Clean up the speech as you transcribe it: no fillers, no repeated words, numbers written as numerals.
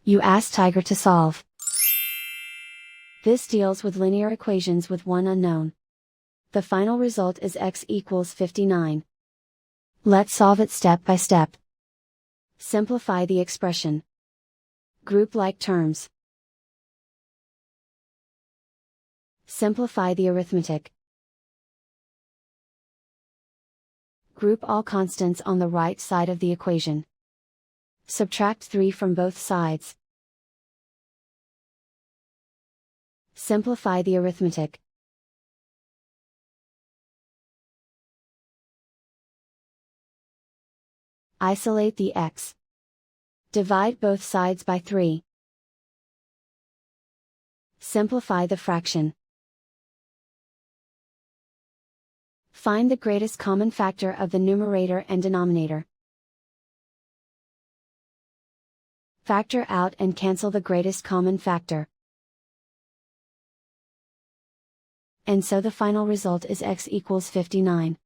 You ask Tiger to solve. This deals with linear equations with one unknown. The final result is x equals 59. Let's solve it step by step. Simplify the expression. Group like terms. Simplify the arithmetic. Group all constants on the right side of the equation. Subtract 3 from both sides. Simplify the arithmetic. Isolate the x. Divide both sides by 3. Simplify the fraction. Find the greatest common factor of the numerator and denominator. Factor out and cancel the greatest common factor. And so the final result is x equals 59.